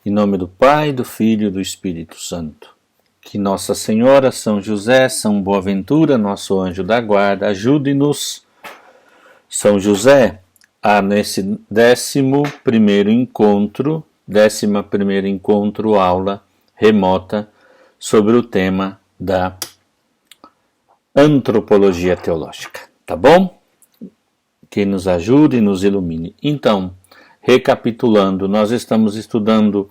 Em nome do Pai, do Filho e do Espírito Santo. Que Nossa Senhora, São José, São Boaventura, nosso anjo da guarda, ajude-nos. São José, nesse 11º encontro, aula remota, sobre o tema da antropologia teológica. Tá bom? Que nos ajude e nos ilumine. Então, recapitulando, nós estamos estudando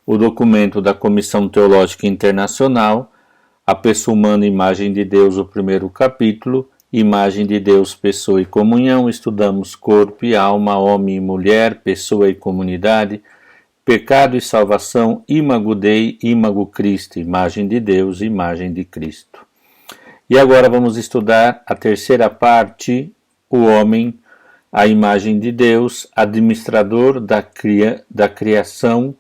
o documento da Comissão Teológica Internacional, A Pessoa Humana, Imagem de Deus, o primeiro capítulo, Imagem de Deus, Pessoa e Comunhão. Estudamos corpo e alma, homem e mulher, pessoa e comunidade, pecado e salvação, imago Dei, imago Christi, imagem de Deus, imagem de Cristo. E agora vamos estudar a terceira parte, o homem, a imagem de Deus, administrador da criação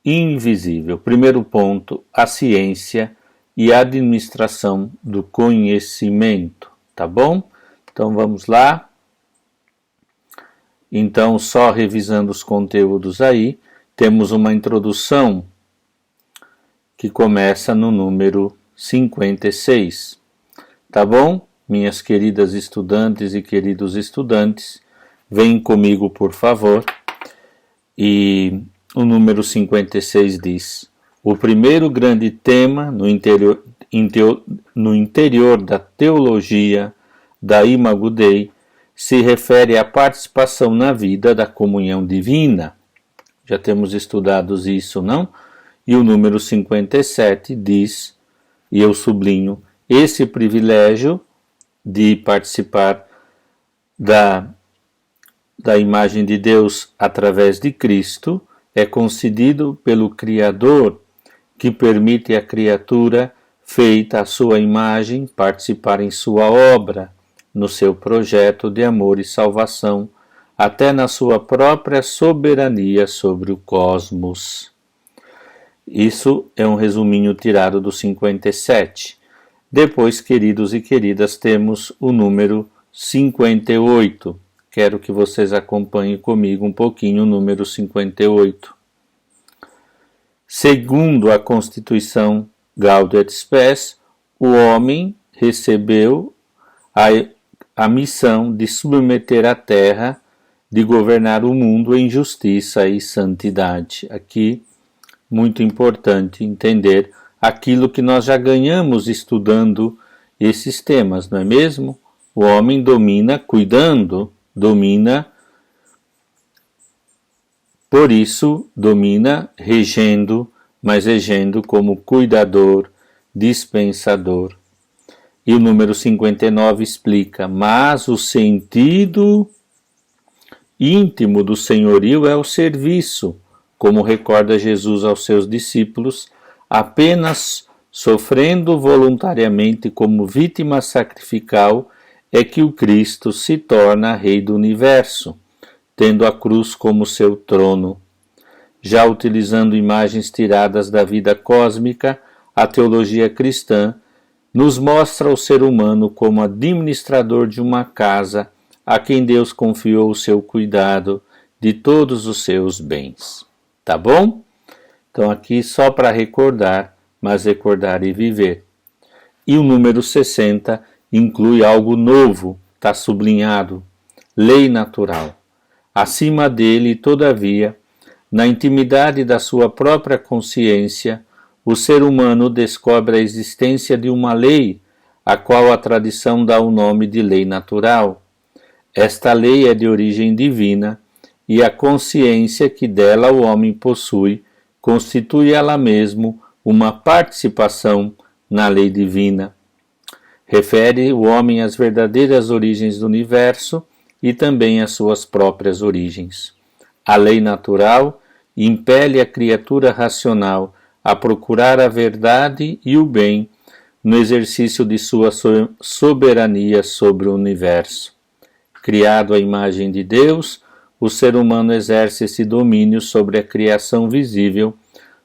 invisível. Primeiro ponto, a ciência e a administração do conhecimento, tá bom? Então vamos lá. Então, só revisando os conteúdos aí, temos uma introdução que começa no número 56, tá bom? Minhas queridas estudantes e queridos estudantes, venham comigo, por favor. E o número 56 diz: o primeiro grande tema no interior da teologia da Imago Dei se refere à participação na vida da comunhão divina. Já temos estudado isso, não? E o número 57 diz, e eu sublinho, esse privilégio de participar da imagem de Deus através de Cristo é concedido pelo Criador, que permite à criatura feita à sua imagem participar em sua obra, no seu projeto de amor e salvação, até na sua própria soberania sobre o cosmos. Isso é um resuminho tirado do 57. Depois, queridos e queridas, temos o número 58. Quero que vocês acompanhem comigo um pouquinho o número 58. Segundo a Constituição Gaudium et Spes, o homem recebeu a missão de submeter a terra, de governar o mundo em justiça e santidade. Aqui, muito importante entender aquilo que nós já ganhamos estudando esses temas, não é mesmo? O homem domina cuidando, domina, por isso domina regendo, mas regendo como cuidador, dispensador. E o número 59 explica, mas o sentido íntimo do senhorio é o serviço, como recorda Jesus aos seus discípulos, apenas sofrendo voluntariamente como vítima sacrificial é que o Cristo se torna Rei do Universo, tendo a cruz como seu trono. Já utilizando imagens tiradas da vida cósmica, a teologia cristã nos mostra o ser humano como administrador de uma casa a quem Deus confiou o seu cuidado de todos os seus bens. Tá bom? Então aqui só para recordar, mas recordar e viver. E o número 60 inclui algo novo, está sublinhado, lei natural. Acima dele, todavia, na intimidade da sua própria consciência, o ser humano descobre a existência de uma lei, a qual a tradição dá o nome de lei natural. Esta lei é de origem divina, e a consciência que dela o homem possui constitui ela mesmo uma participação na lei divina. Refere o homem às verdadeiras origens do universo e também às suas próprias origens. A lei natural impele a criatura racional a procurar a verdade e o bem no exercício de sua soberania sobre o universo. Criado à imagem de Deus, o ser humano exerce esse domínio sobre a criação visível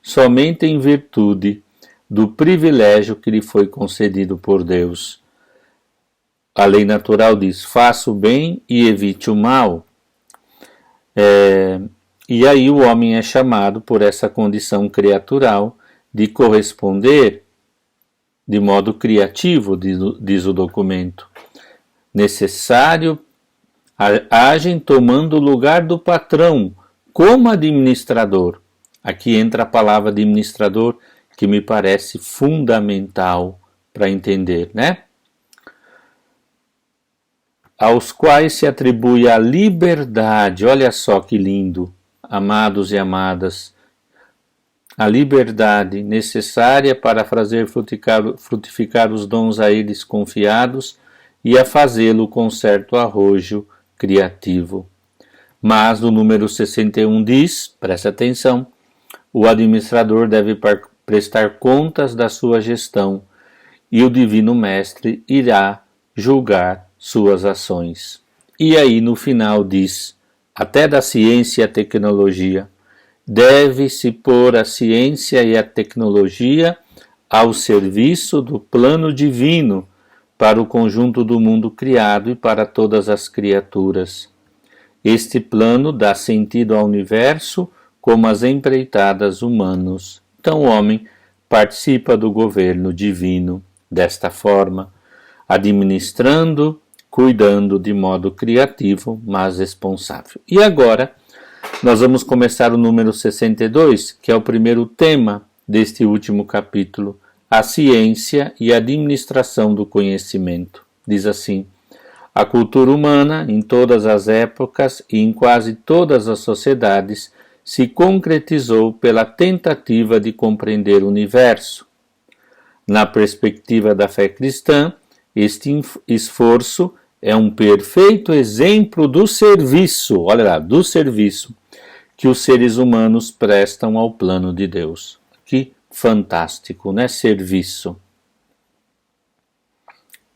somente em virtude do privilégio que lhe foi concedido por Deus. A lei natural diz, faça o bem e evite o mal. E aí o homem é chamado por essa condição criatural de corresponder de modo criativo, diz o documento. Necessário, agem tomando o lugar do patrão, como administrador. Aqui entra a palavra administrador, que me parece fundamental para entender, né? Aos quais se atribui a liberdade, olha só que lindo, amados e amadas, a liberdade necessária para fazer frutificar os dons a eles confiados e a fazê-lo com certo arrojo criativo. Mas o número 61 diz, presta atenção, o administrador deve prestar contas da sua gestão e o Divino Mestre irá julgar suas ações. E aí no final diz, até da ciência e a tecnologia, deve-se pôr a ciência e a tecnologia ao serviço do plano divino para o conjunto do mundo criado e para todas as criaturas. Este plano dá sentido ao universo como as empreitadas humanos. Então o homem participa do governo divino desta forma, administrando, cuidando de modo criativo, mas responsável. E agora nós vamos começar o número 62, que é o primeiro tema deste último capítulo, a ciência e a administração do conhecimento. Diz assim: a cultura humana, em todas as épocas e em quase todas as sociedades, se concretizou pela tentativa de compreender o universo. Na perspectiva da fé cristã, este esforço é um perfeito exemplo do serviço, olha lá, do serviço que os seres humanos prestam ao plano de Deus. Que fantástico, né? Serviço.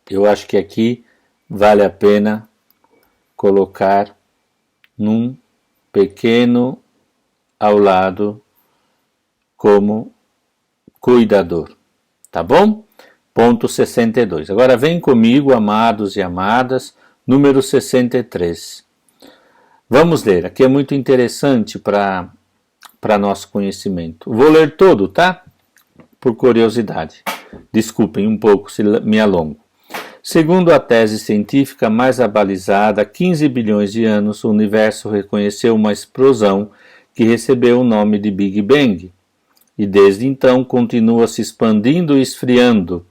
Eu acho que aqui vale a pena colocar num pequeno ao lado como cuidador, tá bom? Ponto 62. Agora vem comigo, amados e amadas, número 63. Vamos ler, aqui é muito interessante para nosso conhecimento. Vou ler todo, tá? Por curiosidade. Desculpem um pouco se me alongo. Segundo a tese científica mais abalizada, há 15 bilhões de anos, o universo reconheceu uma explosão que recebeu o nome de Big Bang, e desde então continua se expandindo e esfriando.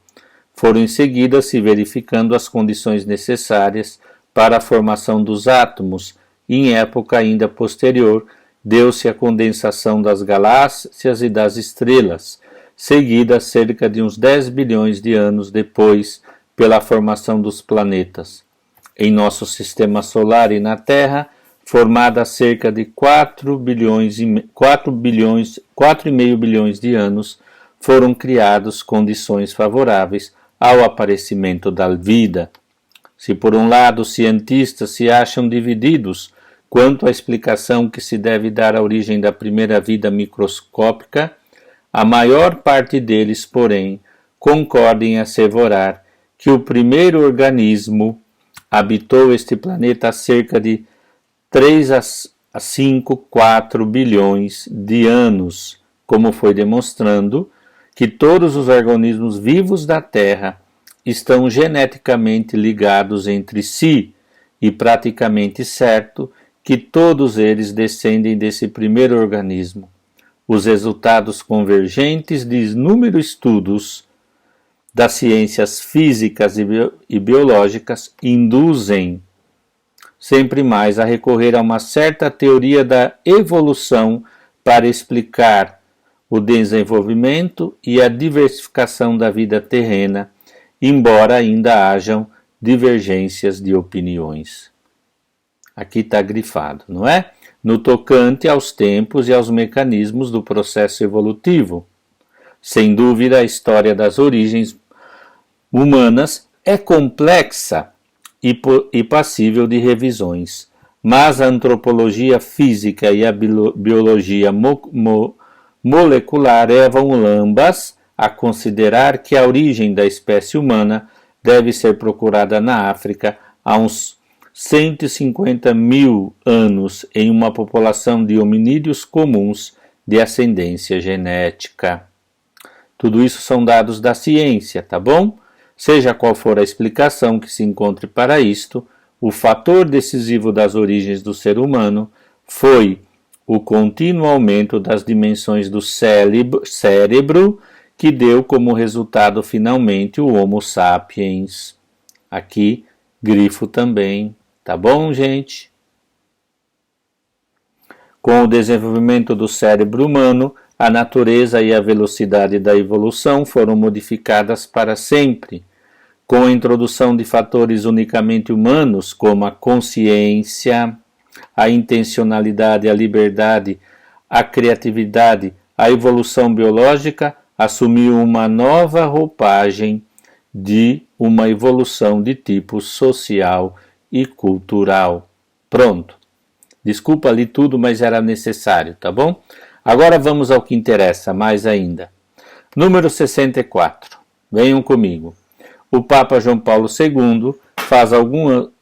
Foram em seguida se verificando as condições necessárias para a formação dos átomos, e em época ainda posterior, deu-se a condensação das galáxias e das estrelas, seguida cerca de uns 10 bilhões de anos depois pela formação dos planetas. Em nosso sistema solar e na Terra, formada há cerca de 4,5 bilhões de anos, foram criadas condições favoráveis ao aparecimento da vida. Se por um lado os cientistas se acham divididos quanto à explicação que se deve dar à origem da primeira vida microscópica, a maior parte deles, porém, concorda em asseverar que o primeiro organismo habitou este planeta há cerca de 3 a 5, 4 bilhões de anos, como foi demonstrando que todos os organismos vivos da Terra estão geneticamente ligados entre si e praticamente certo que todos eles descendem desse primeiro organismo. Os resultados convergentes de inúmeros estudos das ciências físicas e biológicas induzem sempre mais a recorrer a uma certa teoria da evolução para explicar o desenvolvimento e a diversificação da vida terrena, embora ainda hajam divergências de opiniões. Aqui está grifado, não é? No tocante aos tempos e aos mecanismos do processo evolutivo. Sem dúvida, a história das origens humanas é complexa e passível de revisões, mas a antropologia física e a biologia molecular levam ambas a considerar que a origem da espécie humana deve ser procurada na África há uns 150 mil anos em uma população de hominídeos comuns de ascendência genética. Tudo isso são dados da ciência, tá bom? Seja qual for a explicação que se encontre para isto, o fator decisivo das origens do ser humano foi o contínuo aumento das dimensões do cérebro que deu como resultado finalmente o Homo sapiens. Aqui, grifo também, tá bom, gente? Com o desenvolvimento do cérebro humano, a natureza e a velocidade da evolução foram modificadas para sempre. Com a introdução de fatores unicamente humanos, como a consciência, a intencionalidade, a liberdade, a criatividade, a evolução biológica assumiu uma nova roupagem de uma evolução de tipo social e cultural. Pronto. Desculpa ali tudo, mas era necessário, tá bom? Agora vamos ao que interessa mais ainda. Número 64. Venham comigo. O Papa João Paulo II, faz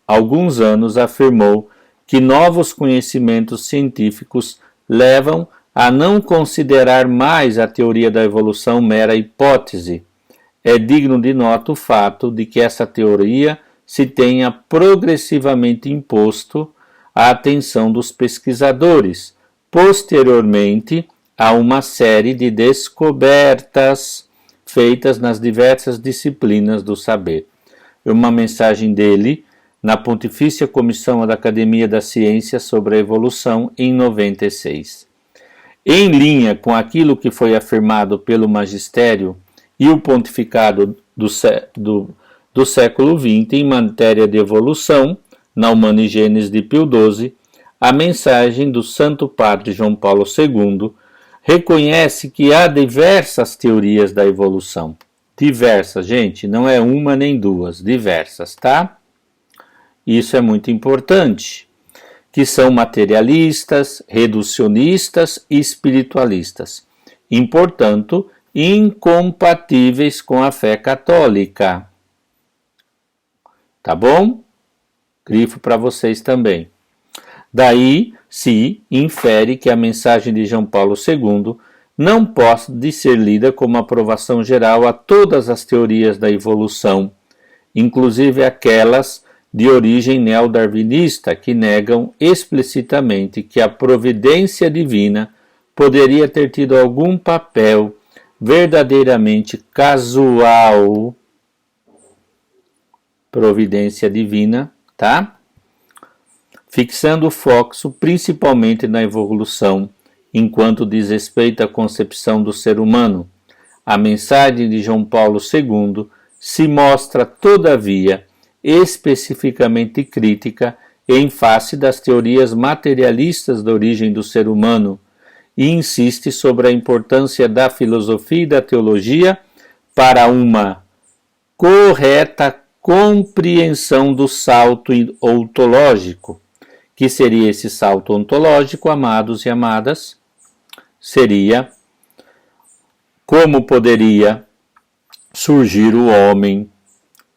alguns anos, afirmou que novos conhecimentos científicos levam a não considerar mais a teoria da evolução mera hipótese. É digno de nota o fato de que essa teoria se tenha progressivamente imposto à atenção dos pesquisadores, posteriormente a uma série de descobertas feitas nas diversas disciplinas do saber. Uma mensagem dele na Pontifícia Comissão da Academia da Ciência sobre a Evolução em 96. Em linha com aquilo que foi afirmado pelo magistério e o pontificado do século XX em matéria de evolução, na Humanigênese de Pio XII, a mensagem do Santo Padre João Paulo II reconhece que há diversas teorias da evolução. Diversas, gente, não é uma nem duas, diversas, tá? Isso é muito importante. Que são materialistas, reducionistas e espiritualistas, e, portanto, incompatíveis com a fé católica. Tá bom? Grifo para vocês também. Daí se infere que a mensagem de João Paulo II não pode ser lida como aprovação geral a todas as teorias da evolução, inclusive aquelas de origem neodarwinista que negam explicitamente que a providência divina poderia ter tido algum papel verdadeiramente casual. Providência divina, tá? Fixando o foco principalmente na evolução, enquanto diz respeito à concepção do ser humano. A mensagem de João Paulo II se mostra, todavia, especificamente crítica em face das teorias materialistas da origem do ser humano e insiste sobre a importância da filosofia e da teologia para uma correta compreensão do salto ontológico. Que seria esse salto ontológico, amados e amadas? Seria como poderia surgir o homem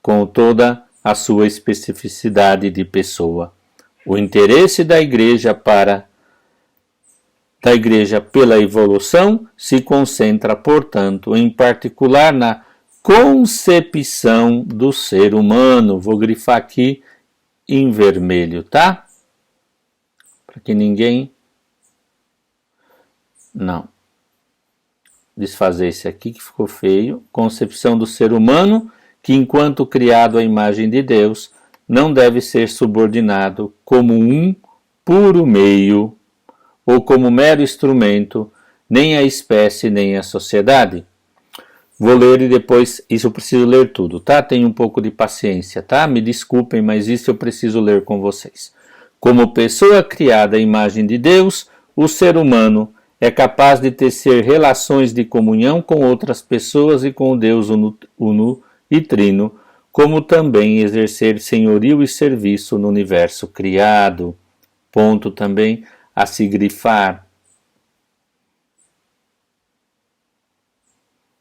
com toda a sua especificidade de pessoa. O interesse da Igreja pela evolução se concentra, portanto, em particular na concepção do ser humano. Vou grifar aqui em vermelho, tá? Para que ninguém... Não. Desfazer esse aqui que ficou feio. Concepção do ser humano, que enquanto criado à imagem de Deus, não deve ser subordinado como um puro meio, ou como mero instrumento, nem a espécie, nem a sociedade. Vou ler e depois, isso eu preciso ler tudo, tá? Tenha um pouco de paciência, tá? Me desculpem, mas isso eu preciso ler com vocês. Como pessoa criada à imagem de Deus, o ser humano é capaz de tecer relações de comunhão com outras pessoas e com o Deus uno e trino, como também exercer senhorio e serviço no universo criado. Ponto também a se grifar.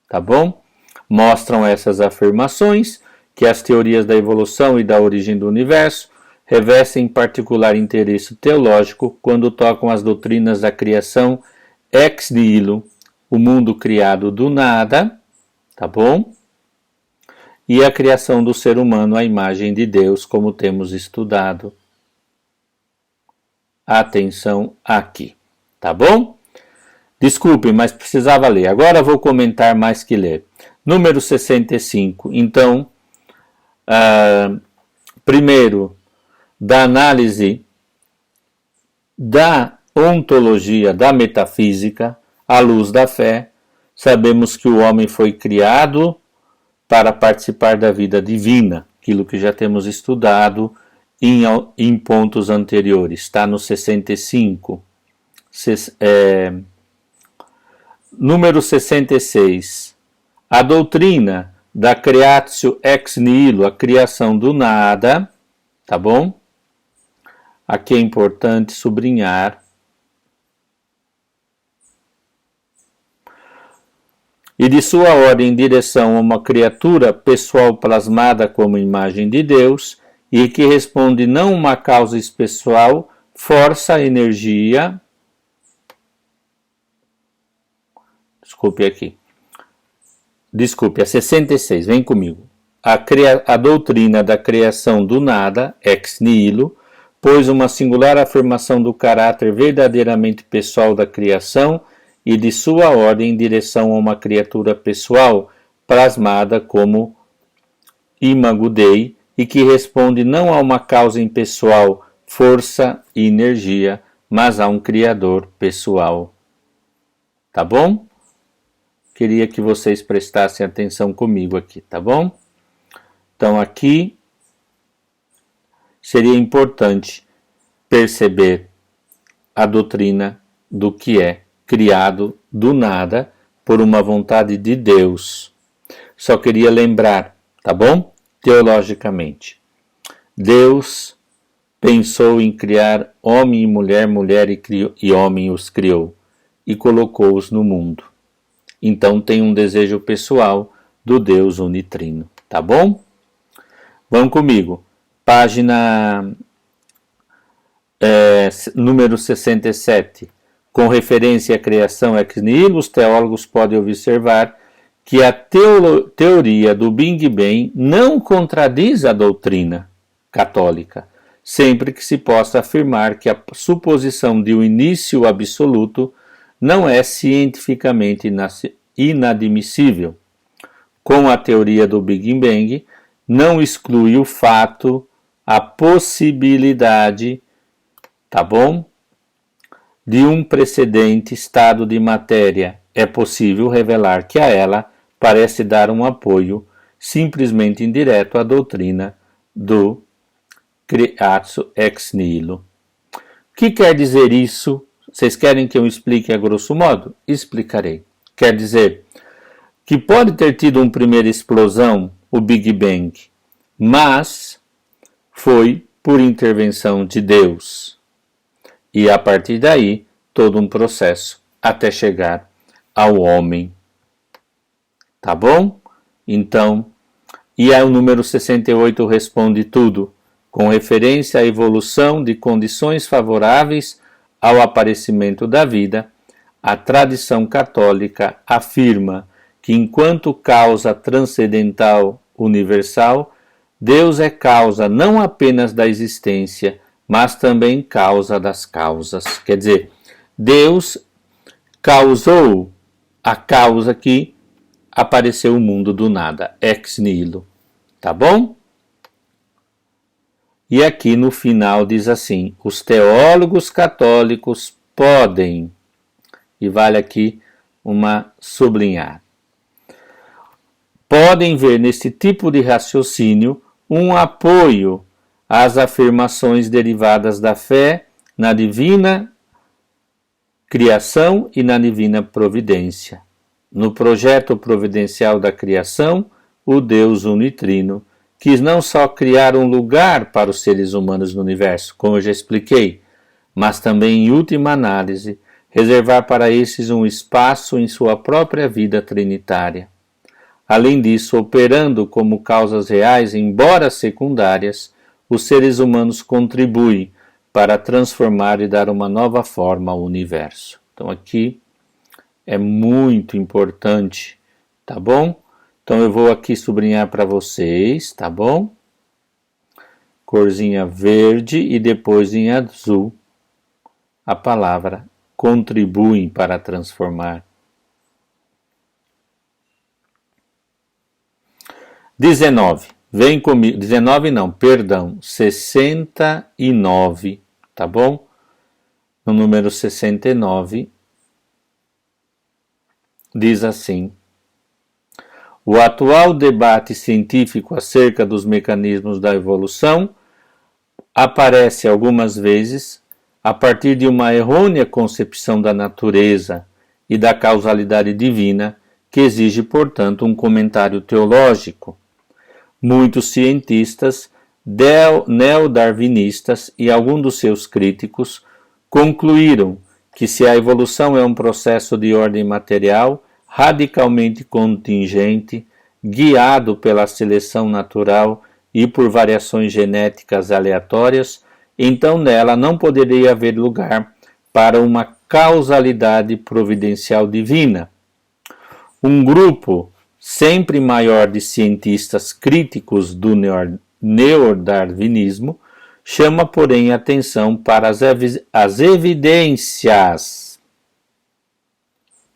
Tá bom? Mostram essas afirmações que as teorias da evolução e da origem do universo revestem particular interesse teológico quando tocam as doutrinas da criação ex nihilo, o mundo criado do nada, tá bom? E a criação do ser humano à imagem de Deus, como temos estudado. Atenção aqui, tá bom? Desculpe, mas precisava ler. Agora vou comentar mais que ler. Número 65. Então, primeiro, da análise da ontologia da metafísica, à luz da fé, sabemos que o homem foi criado para participar da vida divina, aquilo que já temos estudado em pontos anteriores. Está no 65. Número 66. A doutrina da creatio ex nihilo, a criação do nada, tá bom? Aqui é importante sublinhar. E de sua ordem em direção a uma criatura pessoal plasmada como imagem de Deus e que responde não a uma causa especial, força, energia. Desculpe, a 66, vem comigo. A doutrina da criação do nada, ex nihilo, pois uma singular afirmação do caráter verdadeiramente pessoal da criação e de sua ordem em direção a uma criatura pessoal plasmada como imago Dei e que responde não a uma causa impessoal, força e energia, mas a um criador pessoal. Tá bom? Queria que vocês prestassem atenção comigo aqui, tá bom? Então aqui seria importante perceber a doutrina do que é criado do nada por uma vontade de Deus. Só queria lembrar, tá bom? Teologicamente. Deus pensou em criar homem e mulher, e homem os criou e colocou-os no mundo. Então tem um desejo pessoal do Deus unitrino, tá bom? Vão comigo. Página número 67. Com referência à criação ex nihilo, os teólogos podem observar que a teoria do Big Bang não contradiz a doutrina católica, sempre que se possa afirmar que a suposição de um início absoluto não é cientificamente inadmissível. Com a teoria do Big Bang, não exclui o fato, a possibilidade, tá bom? De um precedente estado de matéria. É possível revelar que a ela parece dar um apoio simplesmente indireto à doutrina do creatio ex nihilo. O que quer dizer isso? Vocês querem que eu explique a grosso modo? Explicarei. Quer dizer que pode ter tido uma primeira explosão, o Big Bang, mas foi por intervenção de Deus. E a partir daí, todo um processo até chegar ao homem. Tá bom? Então, e aí o número 68 responde tudo, com referência à evolução de condições favoráveis ao aparecimento da vida. A tradição católica afirma que, enquanto causa transcendental universal, Deus é causa não apenas da existência, mas também causa das causas. Quer dizer, Deus causou a causa que apareceu o mundo do nada, ex nihilo. Tá bom? E aqui no final diz assim: os teólogos católicos podem, e vale aqui uma sublinhar, podem ver nesse tipo de raciocínio um apoio às afirmações derivadas da fé na divina criação e na divina providência. No projeto providencial da criação, o Deus unitrino quis não só criar um lugar para os seres humanos no universo, como eu já expliquei, mas também, em última análise, reservar para esses um espaço em sua própria vida trinitária. Além disso, operando como causas reais, embora secundárias, os seres humanos contribuem para transformar e dar uma nova forma ao universo. Então aqui é muito importante, tá bom? Então eu vou aqui sublinhar para vocês, tá bom? Corzinha verde e depois em azul a palavra contribuem para transformar. 19. Vem comigo. 19 não, perdão. 69, tá bom? No número 69 diz assim: o atual debate científico acerca dos mecanismos da evolução aparece algumas vezes a partir de uma errônea concepção da natureza e da causalidade divina, que exige, portanto, um comentário teológico. Muitos cientistas neodarwinistas e alguns dos seus críticos concluíram que se a evolução é um processo de ordem material radicalmente contingente, guiado pela seleção natural e por variações genéticas aleatórias, então nela não poderia haver lugar para uma causalidade providencial divina. Um grupo sempre maior de cientistas críticos do neodarwinismo chama, porém, atenção para as evidências.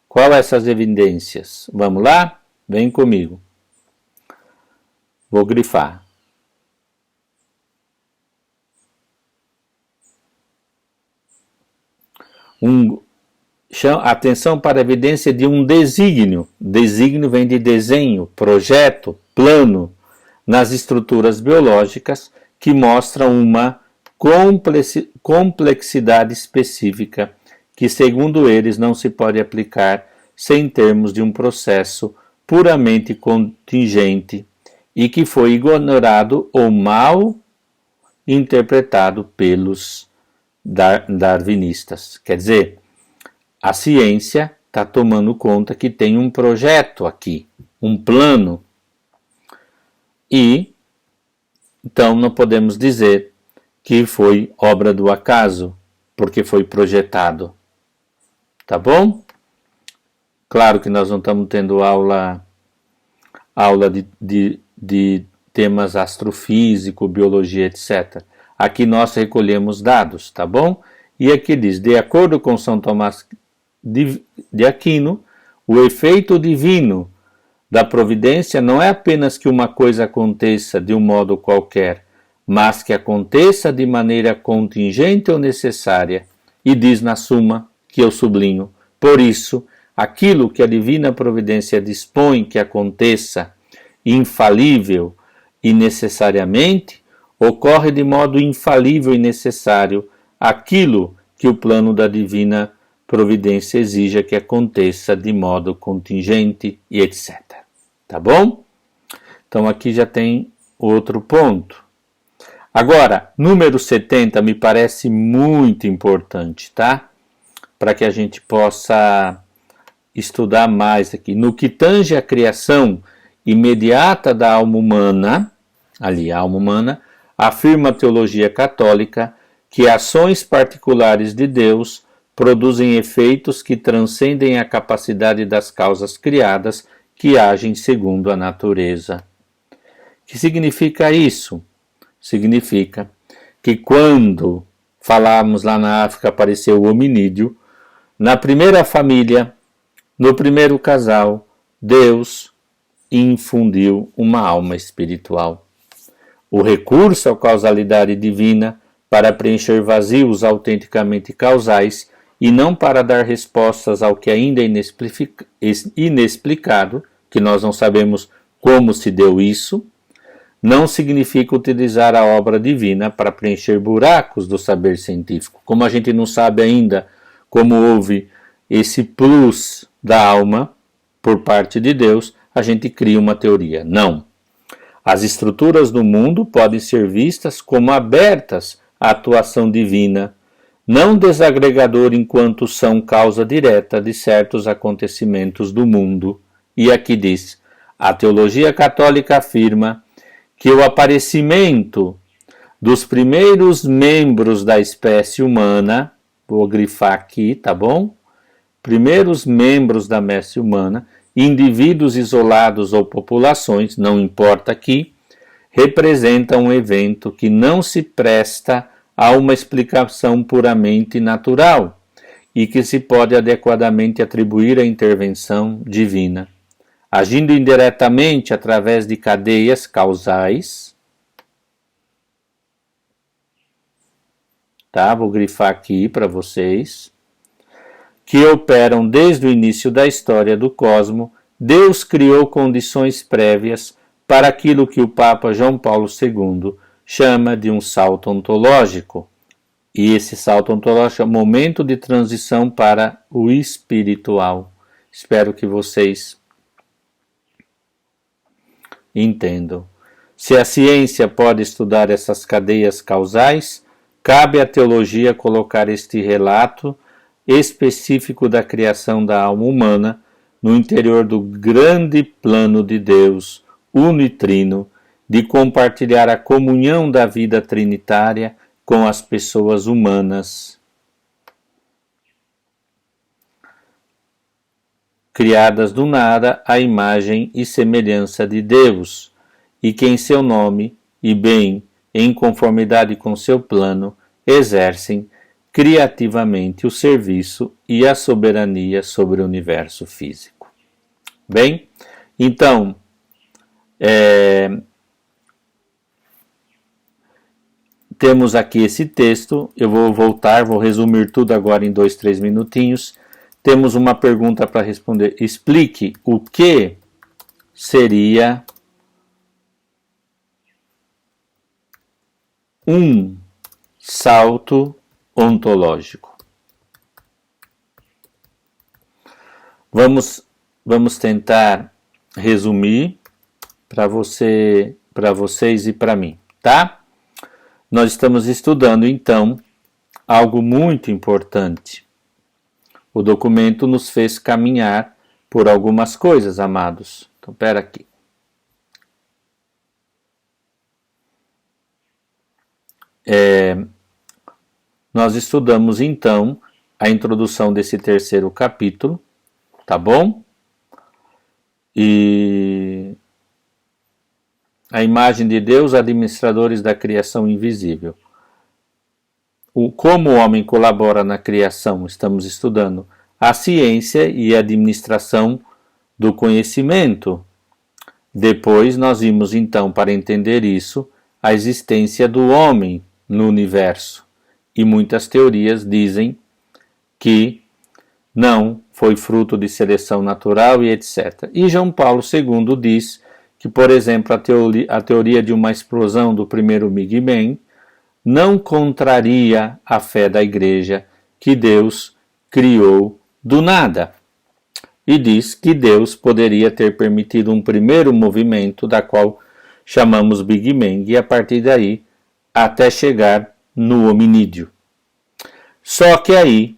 Qual essas evidências? Vamos lá? Vem comigo. Vou grifar. Atenção para a evidência de um desígnio. Desígnio vem de desenho, projeto, plano, nas estruturas biológicas que mostram uma complexidade específica que, segundo eles, não se pode aplicar sem termos de um processo puramente contingente e que foi ignorado ou mal interpretado pelos darwinistas. Quer dizer, a ciência está tomando conta que tem um projeto aqui, um plano, e então não podemos dizer que foi obra do acaso, porque foi projetado. Tá bom? Claro que nós não estamos tendo aula de temas astrofísico, biologia, etc. Aqui nós recolhemos dados, tá bom? E aqui diz, de acordo com São Tomás de Aquino, o efeito divino da providência não é apenas que uma coisa aconteça de um modo qualquer, mas que aconteça de maneira contingente ou necessária. E diz na Suma, que eu sublinho, por isso, aquilo que a divina providência dispõe que aconteça infalível e necessariamente, ocorre de modo infalível e necessário aquilo que o plano da divina providência exija que aconteça de modo contingente e etc. Tá bom? Então aqui já tem outro ponto. Agora, número 70 me parece muito importante, tá? Para que a gente possa estudar mais aqui. No que tange a criação imediata da alma humana, ali a alma humana, afirma a teologia católica que ações particulares de Deus produzem efeitos que transcendem a capacidade das causas criadas que agem segundo a natureza. O que significa isso? Significa que quando falamos lá na África apareceu o hominídeo, na primeira família, no primeiro casal, Deus infundiu uma alma espiritual. O recurso à causalidade divina para preencher vazios autenticamente causais e não para dar respostas ao que ainda é inexplicado, que nós não sabemos como se deu isso, não significa utilizar a obra divina para preencher buracos do saber científico. Como a gente não sabe ainda como houve esse plus da alma por parte de Deus, a gente cria uma teoria. Não. As estruturas do mundo podem ser vistas como abertas à atuação divina, não desagregador enquanto são causa direta de certos acontecimentos do mundo. E aqui diz, a teologia católica afirma que o aparecimento dos primeiros membros da espécie humana, vou grifar aqui, tá bom? Primeiros membros da espécie humana, indivíduos isolados ou populações, não importa aqui, representa um evento que não se presta a uma explicação puramente natural e que se pode adequadamente atribuir à intervenção divina, agindo indiretamente através de cadeias causais. Tá? Vou grifar aqui para vocês. Que operam desde o início da história do cosmos. Deus criou condições prévias para aquilo que o Papa João Paulo II chama de um salto ontológico. E esse salto ontológico é o momento de transição para o espiritual. Espero que vocês entendam. Se a ciência pode estudar essas cadeias causais, cabe à teologia colocar este relato específico da criação da alma humana no interior do grande plano de Deus, unitrino, de compartilhar a comunhão da vida trinitária com as pessoas humanas, criadas do nada à imagem e semelhança de Deus, e que em seu nome e bem, em conformidade com seu plano, exercem criativamente o serviço e a soberania sobre o universo físico. Bem, então, temos aqui esse texto, eu vou voltar, vou resumir tudo agora em 2, 3 minutinhos. Temos uma pergunta para responder. Explique o que seria um salto ontológico. Vamos tentar resumir para vocês e para mim, tá? Nós estamos estudando, então, algo muito importante. O documento nos fez caminhar por algumas coisas, amados. Então, espera aqui. Nós estudamos, então, a introdução desse terceiro capítulo, tá bom? E a imagem de Deus, administradores da criação invisível. Como o homem colabora na criação, estamos estudando a ciência e a administração do conhecimento. Depois nós vimos então, para entender isso, a existência do homem no universo. E muitas teorias dizem que não foi fruto de seleção natural e etc. E João Paulo II diz que, por exemplo, a teoria de uma explosão do primeiro Big Bang não contraria a fé da Igreja que Deus criou do nada. E diz que Deus poderia ter permitido um primeiro movimento, da qual chamamos Big Bang, e a partir daí até chegar no hominídeo. Só que aí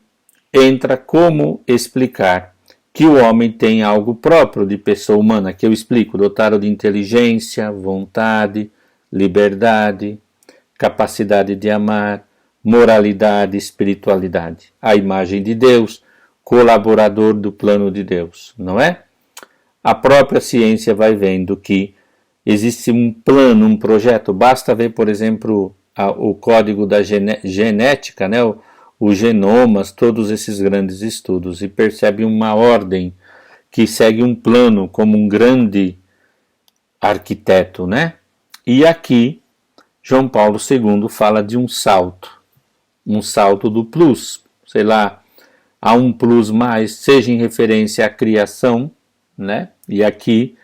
entra como explicar que o homem tem algo próprio de pessoa humana, que eu explico, dotado de inteligência, vontade, liberdade, capacidade de amar, moralidade, espiritualidade, a imagem de Deus, colaborador do plano de Deus, não é? A própria ciência vai vendo que existe um plano, um projeto, basta ver, por exemplo, o código da genética, né? Os genomas, todos esses grandes estudos, e percebe uma ordem que segue um plano como um grande arquiteto, né? E aqui João Paulo II fala de um salto do plus, sei lá, há um plus mais, seja em referência à criação, né? E aqui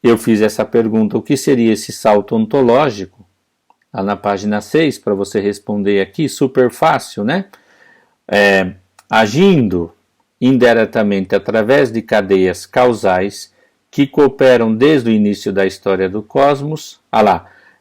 eu fiz essa pergunta, o que seria esse salto ontológico? Lá na página 6, para você responder aqui, super fácil, né? Agindo indiretamente através de cadeias causais que cooperam desde o início da história do cosmos.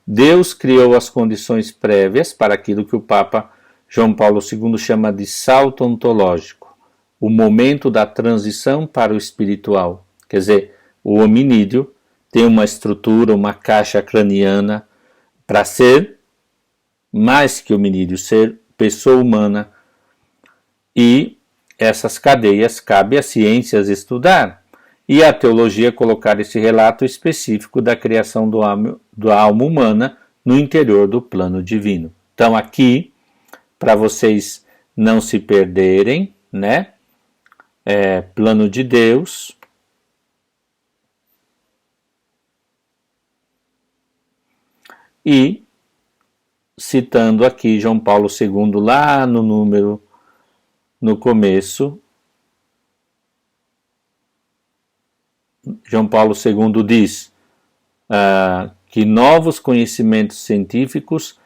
Deus criou as condições prévias para aquilo que o Papa João Paulo II chama de salto ontológico, o momento da transição para o espiritual. Quer dizer, o hominídeo tem uma estrutura, uma caixa craniana para ser mais que hominídeo, ser pessoa humana, e essas cadeias cabe às ciências estudar, e à teologia colocar esse relato específico da criação da alma humana no interior do plano divino. Então aqui, para vocês não se perderem, né? Plano de Deus, e citando aqui João Paulo II lá no começo, João Paulo II diz que novos conhecimentos científicos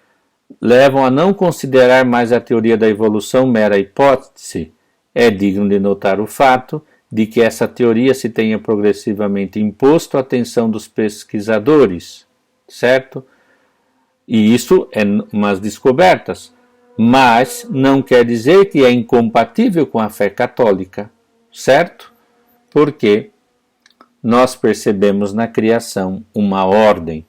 levam a não considerar mais a teoria da evolução mera hipótese. É digno de notar o fato de que essa teoria se tenha progressivamente imposto à atenção dos pesquisadores, certo? E isso é umas descobertas, mas não quer dizer que é incompatível com a fé católica, certo? Porque nós percebemos na criação uma ordem.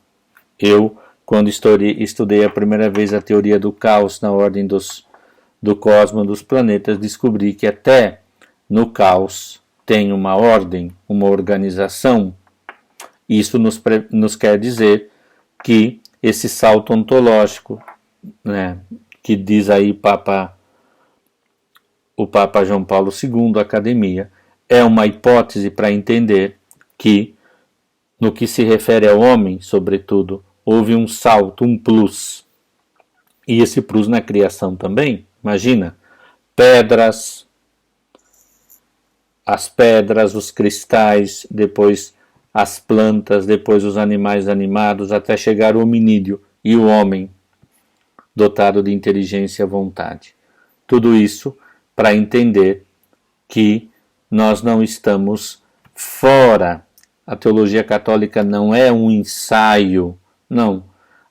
Eu, quando estudei a primeira vez a teoria do caos na ordem do cosmos, dos planetas, descobri que até no caos tem uma ordem, uma organização. Isso nos quer dizer que esse salto ontológico, né, que diz aí o Papa João Paulo II, Academia, é uma hipótese para entender que, no que se refere ao homem, sobretudo, houve um salto, um plus. E esse plus na criação também, imagina, as pedras, os cristais, depois as plantas, depois os animais animados, até chegar o hominídeo e o homem dotado de inteligência e vontade. Tudo isso para entender que nós não estamos fora. A teologia católica não é um ensaio, não.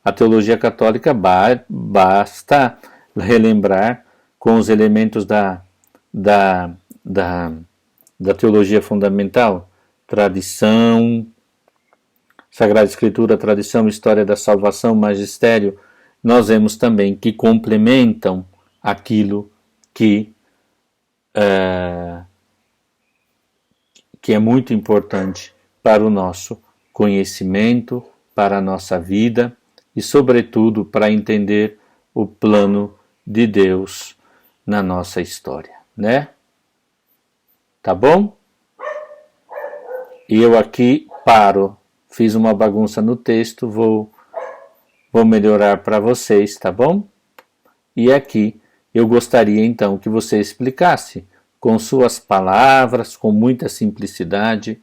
A teologia católica basta relembrar com os elementos da teologia fundamental, tradição, Sagrada Escritura, tradição, história da salvação, magistério, nós vemos também que complementam aquilo que é muito importante para o nosso conhecimento, para a nossa vida e, sobretudo, para entender o plano de Deus na nossa história, né? Tá bom? E eu aqui paro, fiz uma bagunça no texto, vou melhorar para vocês, tá bom? E aqui eu gostaria então que você explicasse com suas palavras, com muita simplicidade,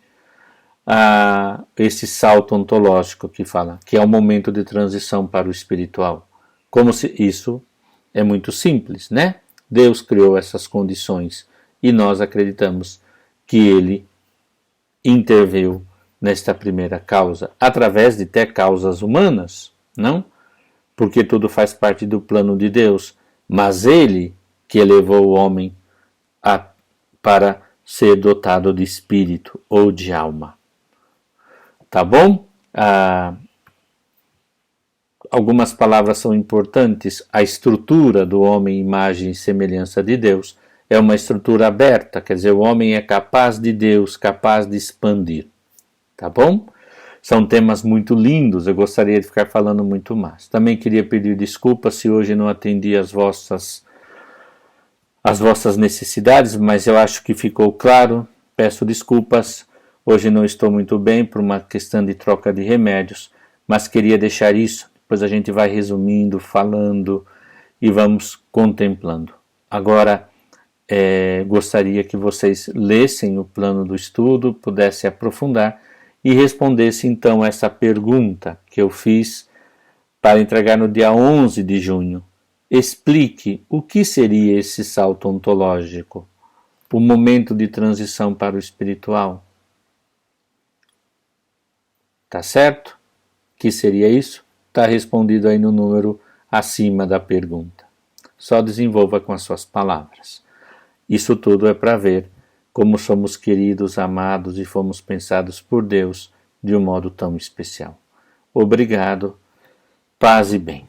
esse salto ontológico que fala, que é o momento de transição para o espiritual. Como se isso é muito simples, né? Deus criou essas condições e nós acreditamos que Ele interveio nesta primeira causa, através de até causas humanas, não? Porque tudo faz parte do plano de Deus, mas Ele que elevou o homem para ser dotado de espírito ou de alma. Tá bom? Algumas palavras são importantes. A estrutura do homem, imagem e semelhança de Deus, é uma estrutura aberta, quer dizer, o homem é capaz de Deus, capaz de expandir. Tá bom? São temas muito lindos, eu gostaria de ficar falando muito mais. Também queria pedir desculpas se hoje não atendi as vossas necessidades, mas eu acho que ficou claro. Peço desculpas, hoje não estou muito bem por uma questão de troca de remédios, mas queria deixar isso, depois a gente vai resumindo, falando e vamos contemplando. Agora, gostaria que vocês lessem o plano do estudo, pudessem aprofundar e respondessem então essa pergunta que eu fiz para entregar no dia 11 de junho. Explique o que seria esse salto ontológico, o momento de transição para o espiritual. Tá certo? Que seria isso? Está respondido aí no número acima da pergunta. Só desenvolva com as suas palavras. Isso tudo é para ver como somos queridos, amados e fomos pensados por Deus de um modo tão especial. Obrigado, paz e bem.